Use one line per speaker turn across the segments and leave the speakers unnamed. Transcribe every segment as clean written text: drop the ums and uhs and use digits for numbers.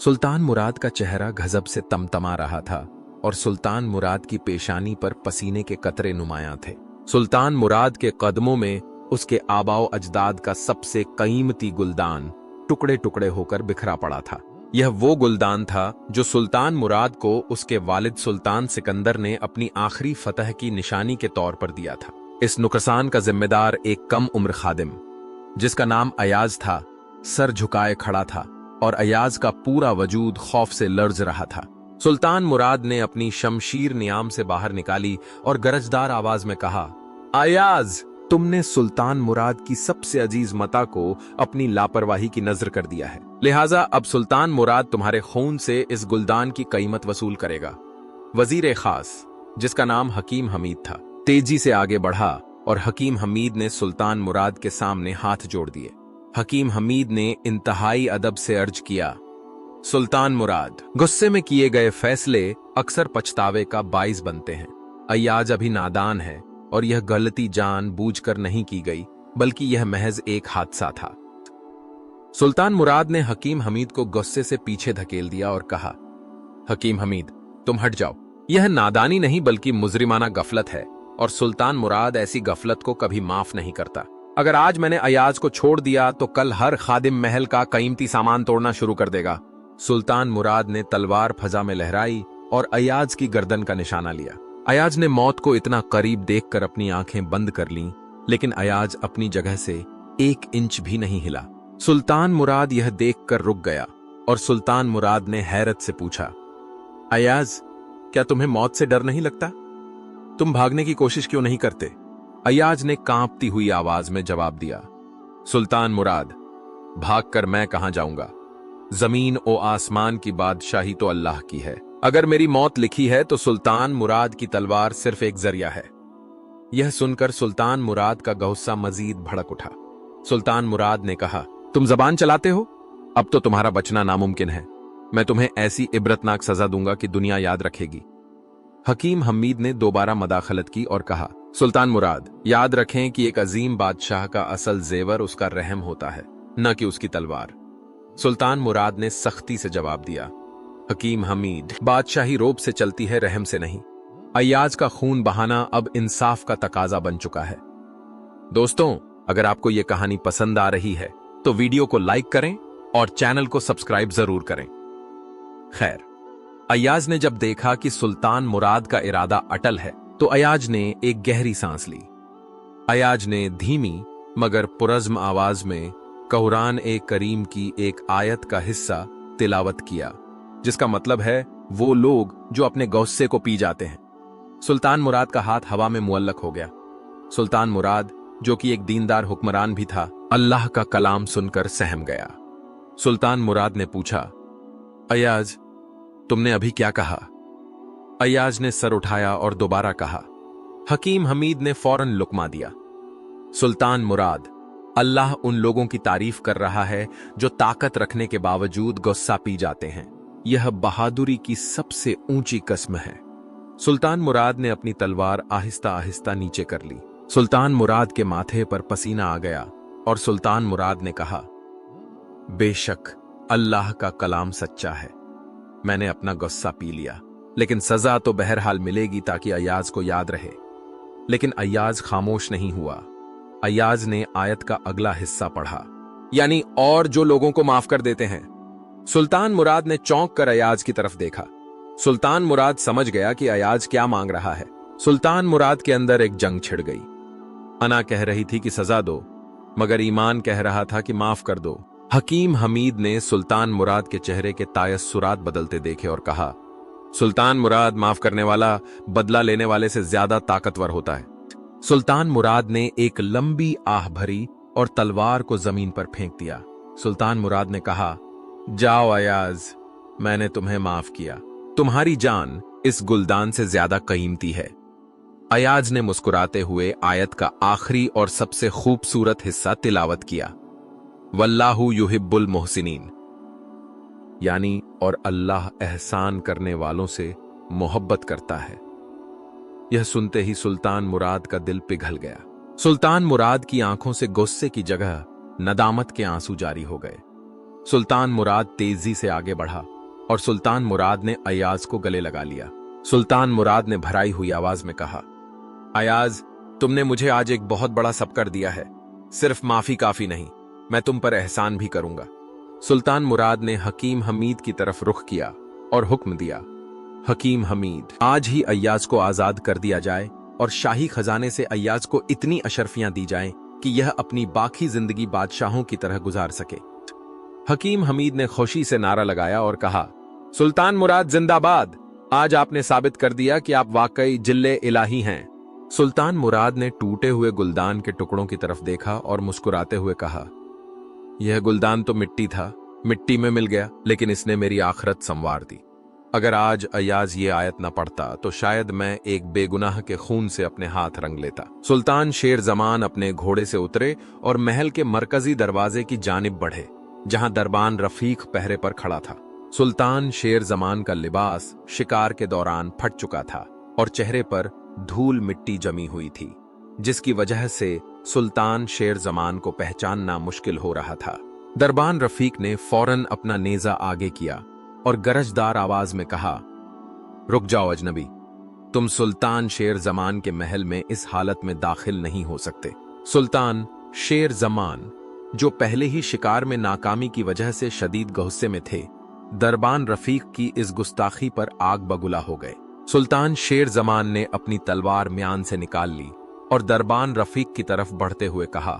सुल्तान मुराद का चेहरा गजब से तमतमा रहा था और सुल्तान मुराद की पेशानी पर पसीने के कतरे नुमायां थे। सुल्तान मुराद के कदमों में उसके आबाओ अजदाद का सबसे कीमती गुलदान टुकड़े टुकड़े होकर बिखरा पड़ा था। यह वो गुलदान था जो सुल्तान मुराद को उसके वालिद सुल्तान सिकंदर ने अपनी आखिरी फतह की निशानी के तौर पर दिया था। इस नुकसान का जिम्मेदार एक कम उम्र खादिम, जिसका नाम अयाज था, सर झुकाए खड़ा था और अयाज का पूरा वजूद खौफ से लर्ज रहा था। सुल्तान मुराद ने अपनी शमशीर नियाम से बाहर निकाली और गरजदार आवाज में कहा, अयाज, तुमने सुल्तान मुराद की सबसे अजीज मता को अपनी लापरवाही की नजर कर दिया है, लिहाजा अब सुल्तान मुराद तुम्हारे खून से इस गुलदान की कीमत वसूल करेगा। वजीर खास, जिसका नाम हकीम हमीद था, तेजी से आगे बढ़ा और हकीम हमीद ने सुल्तान मुराद के सामने हाथ जोड़ दिए। हकीम हमीद ने इंतहाई अदब से अर्ज किया, सुल्तान मुराद, गुस्से में किए गए फैसले अक्सर पछतावे का बाइस बनते हैं। अयाज अभी नादान है और यह गलती जान बूझकर नहीं की गई, बल्कि यह महज एक हादसा था। सुल्तान मुराद ने हकीम हमीद को गुस्से से पीछे धकेल दिया और कहा, हकीम हमीद, तुम हट जाओ। यह नादानी नहीं बल्कि मुजरिमाना गफलत है और सुल्तान मुराद ऐसी गफलत को कभी माफ नहीं करता। अगर आज मैंने अयाज को छोड़ दिया तो कल हर खादिम महल का कीमती सामान तोड़ना शुरू कर देगा। सुल्तान मुराद ने तलवार फजा में लहराई और अयाज की गर्दन का निशाना लिया। अयाज ने मौत को इतना करीब देखकर अपनी आंखें बंद कर लीं, लेकिन अयाज अपनी जगह से 1 इंच भी नहीं हिला। सुल्तान मुराद यह देखकर रुक गया और सुल्तान मुराद ने हैरत से पूछा, अयाज, क्या तुम्हें मौत से डर नहीं लगता? तुम भागने की कोशिश क्यों नहीं करते? अयाज ने कांपती हुई आवाज में जवाब दिया, सुल्तान मुराद, भागकर मैं कहां जाऊंगा? जमीन और आसमान की बादशाही तो अल्लाह की है। अगर मेरी मौत लिखी है तो सुल्तान मुराद की तलवार सिर्फ एक जरिया है। यह सुनकर सुल्तान मुराद का गुस्सा मजीद भड़क उठा। सुल्तान मुराद ने कहा, तुम जबान चलाते हो? अब तो तुम्हारा बचना नामुमकिन है। मैं तुम्हें ऐसी इबरतनाक सजा दूंगा कि दुनिया याद रखेगी। हकीम हमीद ने दोबारा मदाखलत की और कहा, सुल्तान मुराद, याद रखें कि एक अजीम बादशाह का असल जेवर उसका रहम होता है, न कि उसकी तलवार। सुल्तान मुराद ने सख्ती से जवाब दिया, हकीम हमीद, बादशाही रोब से चलती है, रहम से नहीं। अयाज का खून बहाना अब इंसाफ का तकाजा बन चुका है। दोस्तों, अगर आपको यह कहानी पसंद आ रही है तो वीडियो को लाइक करें और चैनल को सब्सक्राइब जरूर करें। खैर, अयाज ने जब देखा कि सुल्तान मुराद का इरादा अटल है तो अयाज ने एक गहरी सांस ली। अयाज ने धीमी मगर पुरज़्म आवाज में कुरान ए करीम की एक आयत का हिस्सा तिलावत किया, जिसका मतलब है वो लोग जो अपने गुस्से को पी जाते हैं। सुल्तान मुराद का हाथ हवा में मुअल्लक हो गया। सुल्तान मुराद, जो कि एक दीनदार हुक्मरान भी था, अल्लाह का कलाम सुनकर सहम गया। सुल्तान मुराद ने पूछा, अयाज, तुमने अभी क्या कहा? अयाज ने सर उठाया और दोबारा कहा। हकीम हमीद ने फौरन लुकमा दिया। सुल्तान मुराद, अल्लाह उन लोगों की तारीफ कर रहा है जो ताकत रखने के बावजूद गुस्सा पी जाते हैं। यह बहादुरी की सबसे ऊंची कस्म है। सुल्तान मुराद ने अपनी तलवार आहिस्ता आहिस्ता नीचे कर ली। सुल्तान मुराद के माथे पर पसीना आ गया और सुल्तान मुराद ने कहा, बेशक अल्लाह का कलाम सच्चा है। मैंने अपना गुस्सा पी लिया, लेकिन सजा तो बहरहाल मिलेगी ताकि अयाज को याद रहे। लेकिन अयाज खामोश नहीं हुआ। अयाज ने आयत का अगला हिस्सा पढ़ा, यानी और जो लोगों को माफ कर देते हैं। सुल्तान मुराद ने चौंक कर अयाज की तरफ देखा। सुल्तान मुराद समझ गया कि अयाज क्या मांग रहा है। सुल्तान मुराद के अंदर एक जंग छिड़ गई। अना कह रही थी कि सजा दो, मगर ईमान कह रहा था कि माफ कर दो। हकीम हमीद ने सुल्तान मुराद के चेहरे के तायस्सुरात बदलते देखे और कहा, सुल्तान मुराद, माफ करने वाला बदला लेने वाले से ज्यादा ताकतवर होता है। सुल्तान मुराद ने एक लंबी आह भरी और तलवार को जमीन पर फेंक दिया। सुल्तान मुराद ने कहा, जाओ अयाज, मैंने तुम्हें माफ किया। तुम्हारी जान इस गुलदान से ज्यादा कीमती है। अयाज ने मुस्कुराते हुए आयत का आखिरी और सबसे खूबसूरत हिस्सा तिलावत किया, वल्लाहु युहिब्बुल मोहसिनीन, यानी और अल्लाह एहसान करने वालों से मोहब्बत करता है। यह सुनते ही सुल्तान मुराद का दिल पिघल गया। सुल्तान मुराद की आंखों से गुस्से की जगह नदामत के आंसू जारी हो गए। सुल्तान मुराद तेजी से आगे बढ़ा और सुल्तान मुराद ने अय्याज को गले लगा लिया। सुल्तान मुराद ने भराई हुई आवाज में कहा, अय्याज, तुमने मुझे आज एक बहुत बड़ा सब कर दिया है। सिर्फ माफी काफी नहीं, मैं तुम पर एहसान भी करूंगा। सुल्तान मुराद ने हकीम हमीद की तरफ रुख किया और हुक्म दिया, हकीम हमीद, आज ही अय्याज को आजाद कर दिया जाए और शाही खजाने से अय्याज को इतनी अशरफियां दी जाएं कि यह अपनी बाकी जिंदगी बादशाहों की तरह गुजार सके। हकीम हमीद ने खुशी से नारा लगाया और कहा, सुल्तान मुराद जिंदाबाद, आज आपने साबित कर दिया कि आप वाकई जिल्ले इलाही हैं। सुल्तान मुराद ने टूटे हुए गुलदान के टुकड़ों की तरफ देखा और मुस्कुराते हुए कहा, यह गुलदान तो मिट्टी था, मिट्टी में मिल गया, लेकिन इसने मेरी आखिरत संवार दी। अगर आज अय्याज ये आयत न पढ़ता तो शायद मैं एक बेगुनाह के खून से अपने हाथ रंग लेता। सुल्तान शेर जमान अपने घोड़े से उतरे और महल के मरकजी दरवाजे की जानिब बढ़े, जहां दरबान रफीक पहरे पर खड़ा था। सुल्तान शेर जमान का लिबास शिकार के दौरान फट चुका था और चेहरे पर धूल मिट्टी जमी हुई थी, जिसकी वजह से सुल्तान शेर जमान को पहचानना मुश्किल हो रहा था। दरबान रफीक ने फौरन अपना नेजा आगे किया और गरजदार आवाज में कहा, रुक जाओ अजनबी, तुम सुल्तान शेर जमान के महल में इस हालत में दाखिल नहीं हो सकते। सुल्तान शेर जमान, जो पहले ही शिकार में नाकामी की वजह से शदीद गुस्से में थे, दरबान रफीक की इस गुस्ताखी पर आग बगुला हो गए। सुल्तान शेर जमान ने अपनी तलवार म्यान से निकाल ली और दरबान रफीक की तरफ बढ़ते हुए कहा,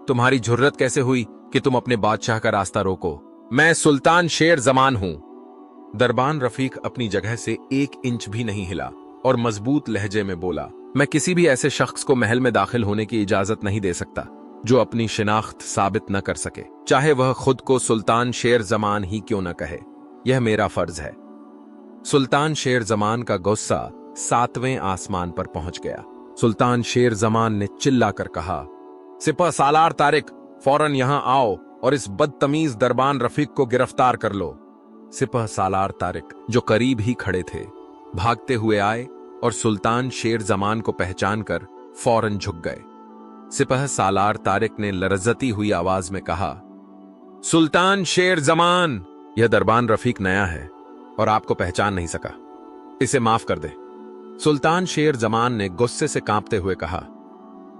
तुम्हारी जुर्रत कैसे हुई कि तुम अपने बादशाह का रास्ता रोको? मैं सुल्तान शेर जमान हूं। दरबान रफीक अपनी जगह से 1 इंच भी नहीं हिला और मजबूत लहजे में बोला, मैं किसी भी ऐसे शख्स को महल में दाखिल होने की इजाजत नहीं दे सकता जो अपनी शिनाख्त साबित न कर सके, चाहे वह खुद को सुल्तान शेर जमान ही क्यों न कहे। यह मेरा फर्ज है। सुल्तान शेर जमान का गुस्सा 7वें आसमान पर पहुंच गया। सुल्तान शेर जमान ने चिल्लाकर कहा, सिपह सालार तारिक, फौरन यहां आओ और इस बदतमीज दरबान रफीक को गिरफ्तार कर लो। सिपह सालार तारिक, जो करीब ही खड़े थे, भागते हुए आए और सुल्तान शेर जमान को पहचानकर फौरन झुक गए। सिपह सालार तारिक ने लरजती हुई आवाज में कहा, सुल्तान शेर जमान, यह दरबान रफीक नया है और आपको पहचान नहीं सका, इसे माफ कर दे। सुल्तान शेर जमान ने गुस्से से कांपते हुए कहा,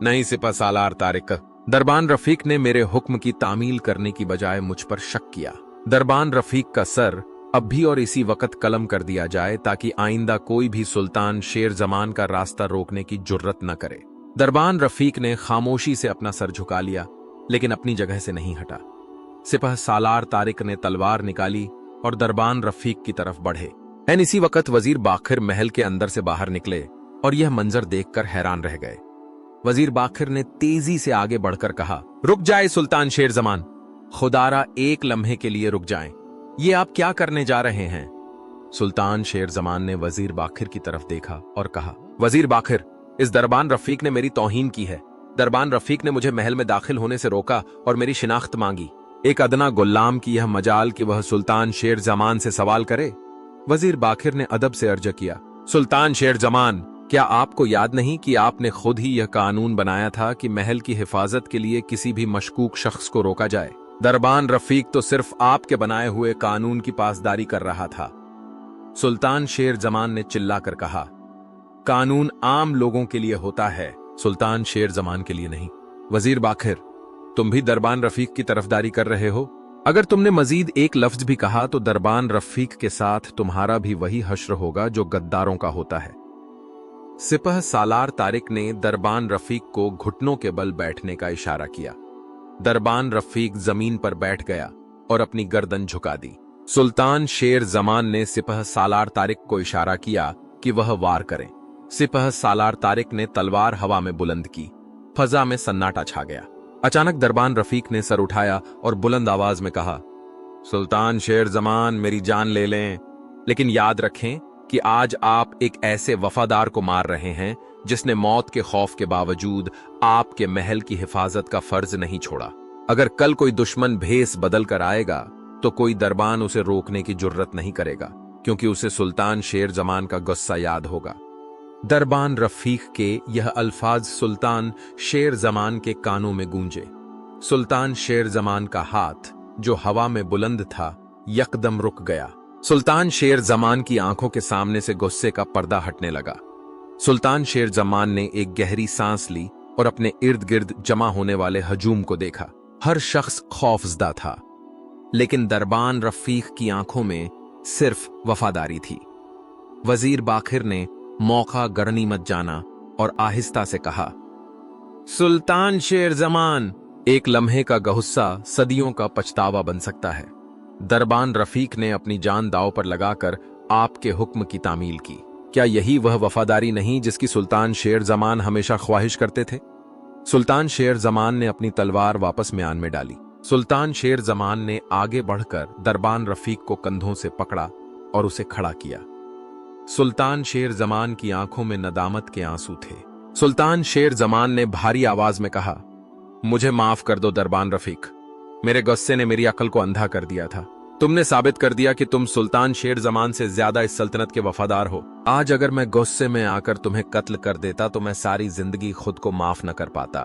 नहीं सिपह सालार तारिक, दरबान रफीक ने मेरे हुक्म की तामील करने की बजाय मुझ पर शक किया। दरबान रफीक का सर अब भी और इसी वक्त कलम कर दिया जाए ताकि आइंदा कोई भी सुल्तान शेर जमान का रास्ता रोकने की जुर्रत न करे। दरबान रफीक ने खामोशी से अपना सर झुका लिया, लेकिन अपनी जगह से नहीं हटा। सिपह सालार तारिक ने तलवार निकाली और दरबान रफीक की तरफ बढ़े। एन इसी वक्त वजीर बाखिर महल के अंदर से बाहर निकले और यह मंजर देखकर हैरान रह गए। वजीर बाखिर ने तेजी से आगे बढ़कर कहा, रुक जाए सुल्तान शेर जमान, खुदारा 1 लम्हे के लिए रुक जाएं। ये आप क्या करने जा रहे हैं? सुल्तान शेर जमान ने वजीर बाखिर की तरफ देखा और कहा, वजीर बाखिर, इस दरबान रफीक ने मेरी तौहीन की है। दरबान रफीक ने मुझे महल में दाखिल होने से रोका और मेरी शिनाख्त मांगी। एक अदना गुलाम की यह मजाल कि वह सुल्तान शेर जमान से सवाल करे। वजीर बाखिर ने अदब से अर्ज किया, सुल्तान शेर जमान, क्या आपको याद नहीं कि आपने खुद ही यह कानून बनाया था कि महल की हिफाजत के लिए किसी भी मशकूक शख्स को रोका जाए? दरबान रफीक तो सिर्फ आपके बनाए हुए कानून की पासदारी कर रहा था। सुल्तान शेर जमान ने चिल्लाकर कहा, कानून आम लोगों के लिए होता है, सुल्तान शेर जमान के लिए नहीं। वजीर बाखिर, तुम भी दरबान रफीक की तरफदारी कर रहे हो? अगर तुमने मजीद एक लफ्ज भी कहा तो दरबान रफीक के साथ तुम्हारा भी वही हश्र होगा जो गद्दारों का होता है। सिपह सालार तारिक ने दरबान रफीक को घुटनों के बल बैठने का इशारा किया। दरबान रफीक जमीन पर बैठ गया और अपनी गर्दन झुका दी। सुल्तान शेर जमान ने सिपह सालार तारिक को इशारा किया कि वह वार करें। सिपह सालार तारिक ने तलवार हवा में बुलंद की। फजा में सन्नाटा छा गया। अचानक दरबान रफीक ने सर उठाया और बुलंद आवाज में कहा, सुल्तान शेर जमान, मेरी जान ले लें, लेकिन याद रखें कि आज आप एक ऐसे वफादार को मार रहे हैं जिसने मौत के खौफ के बावजूद आपके महल की हिफाजत का फर्ज नहीं छोड़ा। अगर कल कोई दुश्मन भेस बदल कर आएगा तो कोई दरबान उसे रोकने की जुर्रत नहीं करेगा, क्योंकि उसे सुल्तान शेर जमान का गुस्सा याद होगा। दरबान रफीक के यह अल्फाज सुल्तान शेर जमान के कानों में गूंजे। सुल्तान शेर जमान का हाथ, जो हवा में बुलंद था, यकदम रुक गया सुल्तान शेर जमान की आंखों के सामने से गुस्से का पर्दा हटने लगा। सुल्तान शेर जमान ने एक गहरी सांस ली और अपने इर्द गिर्द जमा होने वाले हजूम को देखा। हर शख्स खौफजदा था, लेकिन दरबान रफीक की आंखों में सिर्फ वफादारी थी। वजीर बाखिर ने मौका गनीमत जाना और आहिस्ता से कहा, सुल्तान शेर जमान। एक लम्हे का गुस्सा सदियों का पछतावा बन सकता है। दरबान रफीक ने अपनी जान दांव पर लगाकर आपके हुक्म की तामील की। क्या यही वह वफादारी नहीं जिसकी सुल्तान शेर जमान हमेशा ख्वाहिश करते थे? सुल्तान शेर जमान ने अपनी तलवार वापस म्यान में डाली। सुल्तान शेर जमान ने आगे बढ़कर दरबान रफीक को कंधों से पकड़ा और उसे खड़ा किया। सुल्तान शेर जमान की आंखों में नदामत के आंसू थे। सुल्तान शेर जमान ने भारी आवाज में कहा, मुझे माफ कर दो दरबान रफीक। मेरे गुस्से ने मेरी अकल को अंधा कर दिया था। तुमने साबित कर दिया कि तुम सुल्तान शेर जमान से ज्यादा इस सल्तनत के वफादार हो। आज अगर मैं गुस्से में आकर तुम्हें कत्ल कर देता तो मैं सारी जिंदगी खुद को माफ न कर पाता।